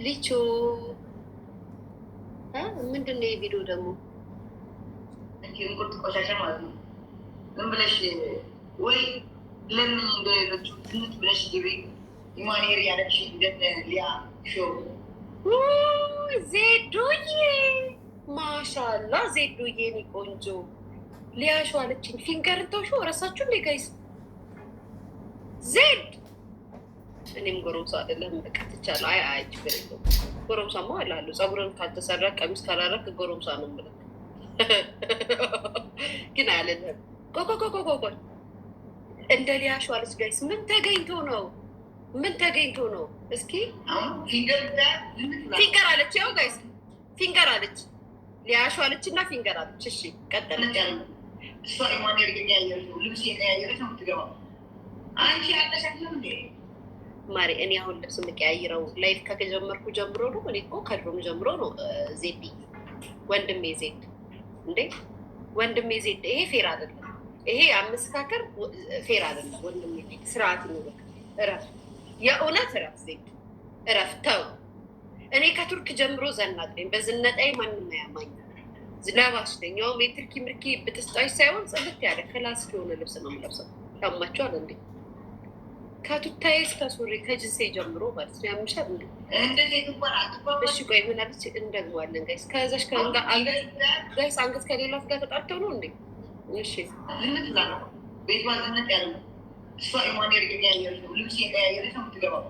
ሊቾ ምንድን ነው የቪዲዮ ደግሞ ቁርጥ ቆሻሻ ማለት ነው። ምን ብለሽ ወይ ለምን እንደሌሎቹ ትንት ብለሽ ግቢ ኢማኔር ያለሽ እንደነ ሊያ ሾው ዜዶዬ ማሻላ ዜዶዬ እኔ ቆንጆ ሊያ ሾው አለችኝ። ፊንገር ተውሾ እረሳችሁ እንዴ ጋይስ? ዜድ እኔም ጎረምሳ አይደለም በቃ ትቻለሁ። አይ ችግር የለውም። ጎረምሳማ እላለሁ። ፀጉርን ካልተሰራ ቀሚስ ካላረክ ጎረምሳ ነው የምልህ። ግን አያለንም። ቆይ እንደ ሊያ ሾው አለች ጋይስ። ምን ተገኝቶ ነው? ምን ተገኝቶ ነው? እስኪ ፊንገር አለች። ያው ጋይስ ፊንገር አለች። ሊያ ሾው አለች እና ፊንገር አለች። እሺ ቀጠለች። እሷ ኢማኔር ያየሽ ልብስ ያየሽ ነው የምትገባው። አንቺ ያለሻለም እንዴ ማሪ? እኔ አሁን ልብስ የምቀያይረው ላይፍ ከጀመርኩ ጀምሮ ነው። እኔ እኮ ከድሮም ጀምሮ ነው። ዜድ ወንድሜ ዜድ እንዴ ወንድሜ ዜድ፣ ይሄ ፌር አይደለም። ይሄ አመሰካከር ፌር አይደለም። ወንድሜ ዜድ ስርዓት ይኑር። እረፍ፣ የእውነት እረፍ። ዜድ እረፍ፣ ተው። እኔ ከቱርክ ጀምሮ ዘናጥ ነኝ። በዝነጣይ ማንም አያማኝ። ለባሽ ነኝ። ያውም የትርኪ ምርኪ ብትስጣሽ ሳይሆን ጽድት ያለ ክላስ የሆነ ልብስ ነው የምለብሰው። ያማቸዋል እንዴ? ከቱታዬ እስከ ሱሪ ከጅንሴ ጀምሮ ማለት ነው። ያምሻል እንዴ? እሺ ቆይ ምን አለች? እንደግመዋለን ጋይስ። ከዛሽ ጋይስ አንገት ከሌላት ጋር ተጣልተው ነው እንዴ? እሺ ቤቷ ዝነት ያለ እሷ ኢማኔር ያየሽ ነው ልብስ ያየሽ ነው የምትገባው።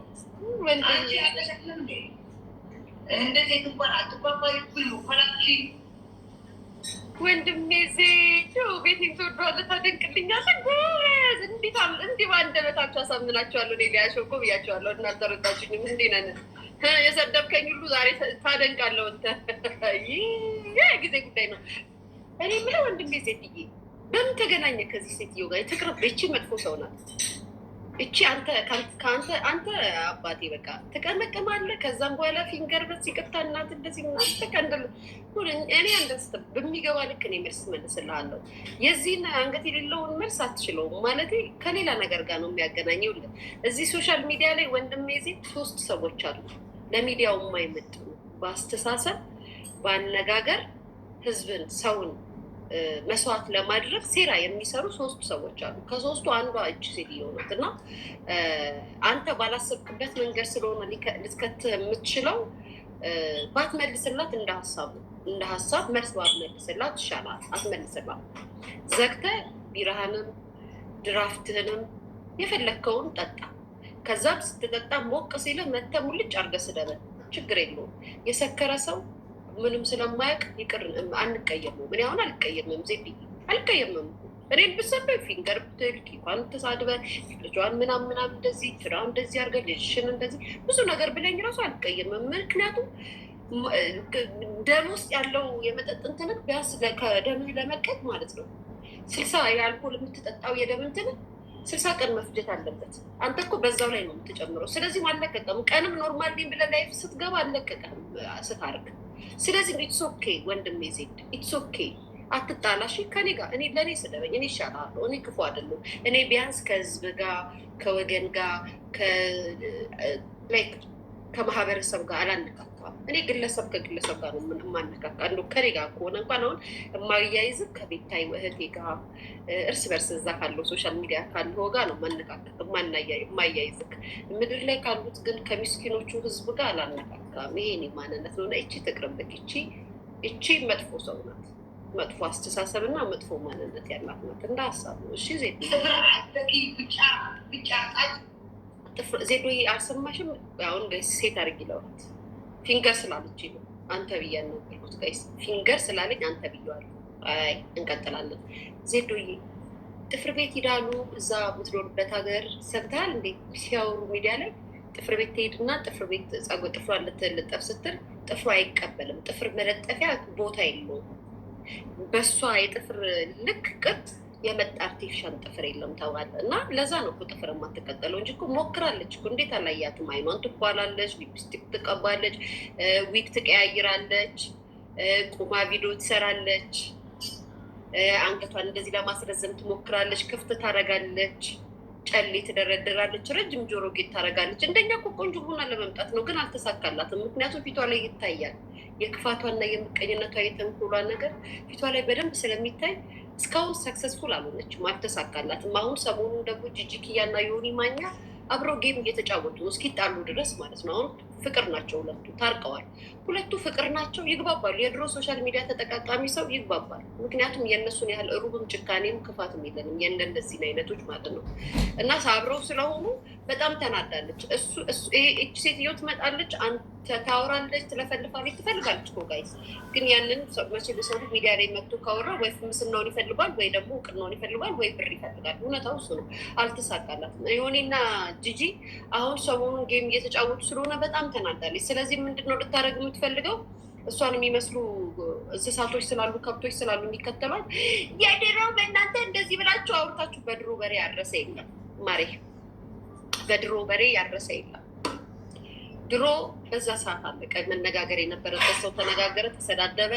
አንቺ ያለሻለም እንዴ እንደዚህ እንኳን አትባባይ ብሉ ፈላኪ ወንድሜ ዜዶ ቤቴን ትወደዋለህ፣ ታደንቅልኛለህ። ጎበዝ! እንዲህ በአንደበታችሁ አሳምናችኋለሁ። እኔ ሊያሾው እኮ ብያቸዋለሁ። እናንተ ረዳችሁኝም። እንዲህ ነን። የሰደብከኝ ሁሉ ዛሬ ታደንቃለሁ። ይህ ጊዜ ጉዳይ ነው። እኔ የምለው ወንድሜ ዜድዬ በምን ተገናኘ ከዚህ ሴትዮ ጋር? የተቅረብ ይቺ መጥፎ ሰው ናት። እቺ አንተ አባቴ በቃ ትቀመቀማለህ። ከዛም በኋላ ፊንገር በት ሲቀጥታ እናት እንደዚህ ተቀንደል እኔ አንደስተ በሚገባ ልክ እኔ መልስ መልስልሃለሁ። የዚህን አንገት የሌለውን መልስ አትችለውም ማለት ከሌላ ነገር ጋር ነው የሚያገናኘው። እዚህ ሶሻል ሚዲያ ላይ ወንድሜ ዜድ 3 ሰዎች አሉ ለሚዲያው የማይመጥኑ በአስተሳሰብ በአነጋገር ህዝብን ሰውን መስዋዕት ለማድረግ ሴራ የሚሰሩ 3 ሰዎች አሉ። ከ3ቱ አንዷ እጅ ሴትዮ ናት። እና አንተ ባላሰብክበት መንገድ ስለሆነ ልትከት የምትችለው ባትመልስላት እንደ ሀሳብ መልስ ባትመልስላት ይሻላል። አትመልስላት። ዘግተህ ቢራህንም ድራፍትህንም የፈለግከውን ጠጣ። ከዛም ስትጠጣ ሞቅ ሲልህ መተህ ሙልጭ አድርገህ ስደበት፣ ችግር የለውም። የሰከረ ሰው ምንም ስለማያውቅ ይቅር አንቀየምም። እኔ አሁን አልቀየምም። ዜድ አልቀየምም። እኔን ብሰበ ፊንገር ብትል ኪኳን ተሳድበ ልጇን ምናምን እንደዚህ ትራ እንደዚህ አድርገህ ልጅሽን እንደዚህ ብዙ ነገር ብለኝ ራሱ አልቀየምም። ምክንያቱም ደም ውስጥ ያለው የመጠጥ እንትንን ቢያንስ ከደም ለመቀጥ ማለት ነው 60 የአልኮል የምትጠጣው የደም እንትንን 60 ቀን መፍጀት አለበት። አንተ እኮ በዛው ላይ ነው የምትጨምረው። ስለዚህ አልለቀቀም። ቀንም ኖርማል ብለህ ላይፍ ስትገባ አልለቀቀም ስታርግ። ስለዚህ ኢትስ ኦኬ ወንድሜ ዜድ ኢትስ ኦኬ። አትጣላሽ ከኔ ጋር። እኔ ለእኔ ስደበኝ እኔ ይሻላለሁ። እኔ ክፉ አይደለም። እኔ ቢያንስ ከህዝብ ጋር ከወገን ጋር ከማህበረሰብ ጋር አላነካካም። እኔ ግለሰብ ከግለሰብ ጋር ነው የማነካካ። እንደው ከኔ ጋር ከሆነ እንኳን አሁን የማያይዝህ ከቤታይ እህቴ ጋር እርስ በርስ እዛ ካለው ሶሻል ሚዲያ ካለው ጋር ነው ማነካከት የማያይዝህ። ምድር ላይ ካሉት ግን ከሚስኪኖቹ ህዝብ ጋር አላነካካም። ይሄ እኔ ማንነት ነው። እቺ ትቅርብክ። እቺ መጥፎ ሰው ናት። መጥፎ አስተሳሰብ እና መጥፎ ማንነት ያላት ናት። እንደ ሀሳብ ነው። እሺ ዜድ ዜዶ አልሰማሽም? አሁን ሴት አድርጊ ለውት ፊንገር ስላለች ነው አንተ ብያ ነገርኩት። ጋይስ ፊንገር ስላለኝ አንተ ብያዋለሁ። አይ እንቀጥላለን። ዜዶዬ ጥፍር ቤት ሂዳሉ እዛ የምትኖርበት ሀገር ሰምተሃል እንዴ? ሲያወሩ ሚዲያ ላይ ጥፍር ቤት ትሄድና ጥፍር ቤት ጸጉር ጥፍሯ ልትልጠፍ ስትል ጥፍሯ አይቀበልም። ጥፍር መለጠፊያ ቦታ የለውም። በእሷ የጥፍር ልክ ቅጥ የመጣ አርቲፊሻል ጥፍር የለም ተባለ። እና ለዛ ነው እኮ ጥፍር የማትቀጠለው እንጂ እኮ ሞክራለች እኮ። እንዴት አላያትም? አይኗን ትኳላለች፣ ሊፕስቲክ ትቀባለች፣ ዊግ ትቀያይራለች፣ ቁማ ቪዲዮ ትሰራለች፣ አንገቷን እንደዚህ ለማስረዘም ትሞክራለች፣ ክፍት ታደርጋለች። ጨሌ ትደረድራለች፣ ረጅም ጆሮ ጌጥ ታደርጋለች። እንደኛ እኮ ቆንጆ ሆና ለመምጣት ነው፣ ግን አልተሳካላትም። ምክንያቱም ፊቷ ላይ ይታያል የክፋቷና የምቀኝነቷ የተንኮሏ ነገር ፊቷ ላይ በደንብ ስለሚታይ እስካሁን ሰክሰስፉል አልሆነችም፣ አልተሳካላትም። አሁን ሰሞኑን ደግሞ ጂጂኪያና ዮኒ ማኛ አብረው ጌም እየተጫወቱ ነው እስኪጣሉ ድረስ ማለት ነው። አሁን ፍቅር ናቸው፣ ሁለቱ ታርቀዋል። ሁለቱ ፍቅር ናቸው፣ ይግባባሉ። የድሮ ሶሻል ሚዲያ ተጠቃቃሚ ሰው ይግባባል። ምክንያቱም የእነሱን ያህል ሩብም ጭካኔም ክፋትም የለንም የእንደዚህን አይነቶች ማለት ነው። እና አብረው ስለሆኑ በጣም ተናዳለች። እች ሴትዮ ትመጣለች፣ ታወራለች፣ ትለፈልፋለች፣ ትፈልጋለች እኮ ጋይስ። ግን ያንን መቼ ሰው ሚዲያ ላይ መጥቶ ካወራ ወይ ምስናውን ይፈልጓል፣ ወይ ደግሞ እውቅናውን ይፈልጓል፣ ወይ ብር ይፈልጋል። እውነታው እሱ ነው። አልተሳካላትም። የሆኔና ጂጂ አሁን ሰሞኑን ጌም እየተጫወቱ ስለሆነ በጣም ተናዳለች። ስለዚህ ምንድነው ልታደርግ የምትፈልገው? እሷን የሚመስሉ እንስሳቶች ስላሉ ከብቶች ስላሉ የሚከተሏል። የድሮ በእናንተ እንደዚህ ብላችሁ አውርታችሁ በድሮ በሬ ያረሰ የለም ማሬ፣ በድሮ በሬ ያረሰ የለም። ድሮ በዛ ሰዓት አለቀ። መነጋገር የነበረበት ሰው ተነጋገረ፣ ተሰዳደበ፣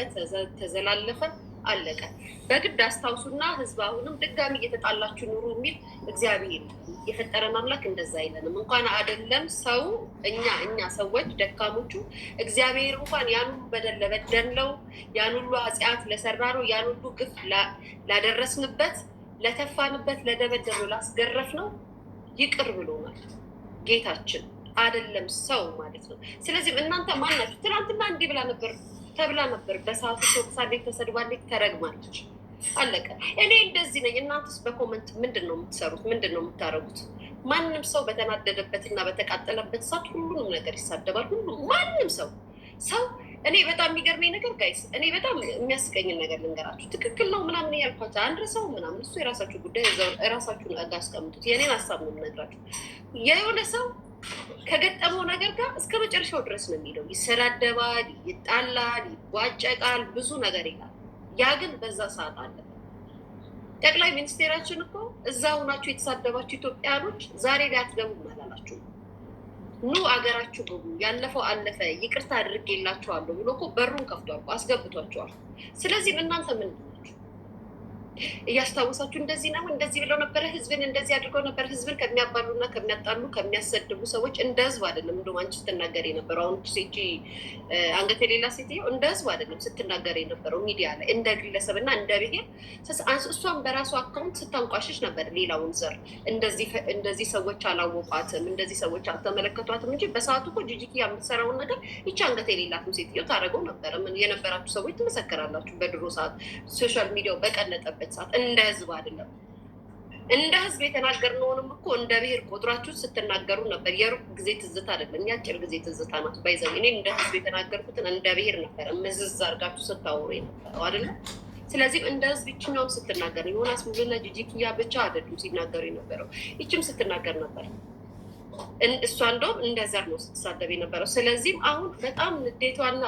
ተዘላለፈ፣ አለቀ። በግድ አስታውሱና ህዝብ አሁንም ድጋሚ እየተጣላችሁ ኑሩ የሚል እግዚአብሔር የፈጠረን አምላክ እንደዛ አይለንም። እንኳን አይደለም ሰው እኛ ሰዎች ደካሞቹ እግዚአብሔር እንኳን ያን ሁሉ በደል ለበደልነው፣ ያን ሁሉ ኃጢአት ለሰራ ነው፣ ያን ሁሉ ግፍ ላደረስንበት፣ ለተፋንበት፣ ለደበደልነው፣ ላስገረፍነው ይቅር ብሎናል ጌታችን። አይደለም ሰው ማለት ነው። ስለዚህም እናንተ ማናችሁ? ትናንትና እንዲህ ብላ ነበር ተብላ ነበር፣ በሰዓቱ ተወቅሳለች፣ ተሰድባለች፣ ተረግማለች። አለቀ። እኔ እንደዚህ ነኝ። እናንተስ በኮመንት ምንድን ነው የምትሰሩት? ምንድን ነው የምታደርጉት? ማንም ሰው በተናደደበት እና በተቃጠለበት ሰዓት ሁሉንም ነገር ይሳደባል። ሁሉም ማንም ሰው እኔ በጣም የሚገርመኝ ነገር ጋይስ፣ እኔ በጣም የሚያስቀኝን ነገር ልንገራችሁ። ትክክል ነው ምናምን ያልኳቸው አንድ ሰው ምናምን እሱ የራሳችሁ ጉዳይ፣ እራሳችሁን ጋ አስቀምጡት። የኔን ሀሳብ ነው የምነግራችሁ። የሆነ ሰው ከገጠመው ነገር ጋር እስከ መጨረሻው ድረስ ነው የሚለው። ይሰዳደባል፣ ይጣላል፣ ይቧጨቃል፣ ብዙ ነገር ይላል። ያ ግን በዛ ሰዓት አለ። ጠቅላይ ሚኒስቴራችን እኮ እዛ ሆናችሁ የተሳደባችሁ ኢትዮጵያኖች ዛሬ ላይ አትገቡም አላላችሁ። ኑ አገራችሁ ግቡ፣ ያለፈው አለፈ፣ ይቅርታ አድርጌላችኋለሁ ብሎ እኮ በሩን ከፍቷል፣ አስገብቷቸዋል። ስለዚህም እናንተ ምን እያስታወሳችሁ እንደዚህ ነው እንደዚህ ብለው ነበረ፣ ህዝብን እንደዚህ አድርገው ነበር። ህዝብን ከሚያባሉና ከሚያጣሉ ከሚያሰድቡ ሰዎች እንደ ህዝብ አይደለም። እንደውም አንቺ ስትናገር የነበረው አሁን ሴጂ አንገት የሌላ ሴትዮ እንደ ህዝብ አይደለም ስትናገር የነበረው ሚዲያ ላይ እንደ ግለሰብ እና እንደ ብሄር እሷን በራሱ አካውንት ስታንቋሽሽ ነበር። ሌላውን ዘር እንደዚህ ሰዎች አላወቋትም፣ እንደዚህ ሰዎች አልተመለከቷትም እንጂ በሰዓቱ እኮ ጂጂኪ የምትሰራውን ነገር ይቺ አንገት የሌላትም ሴትዮ ታደርገው ነበረ። የነበራችሁ ሰዎች ትመሰከራላችሁ። በድሮ ሰዓት ሶሻል ሚዲያው በቀለጠበት ሰዓት እንደ ህዝብ አይደለም። እንደ ህዝብ የተናገርነውንም እኮ እንደ ብሄር ቆጥራችሁ ስትናገሩ ነበር። የሩቅ ጊዜ ትዝታ አይደለም፣ የአጭር ጊዜ ትዝታ ናት። ባይዘው እኔ እንደ ህዝብ የተናገርኩትን እንደ ብሄር ነበረ ምዝዝ አድርጋችሁ ስታወሩ የነበረው አይደለም። ስለዚህም እንደ ህዝብ ይችኛውም ስትናገር ዮናስ ሙሉና ጂጂኪያ ብቻ አይደሉም ሲናገሩ የነበረው፣ ይችም ስትናገር ነበር። እሷ እንደውም እንደ ዘር ነው ስትሳደብ የነበረው። ስለዚህም አሁን በጣም ንዴቷና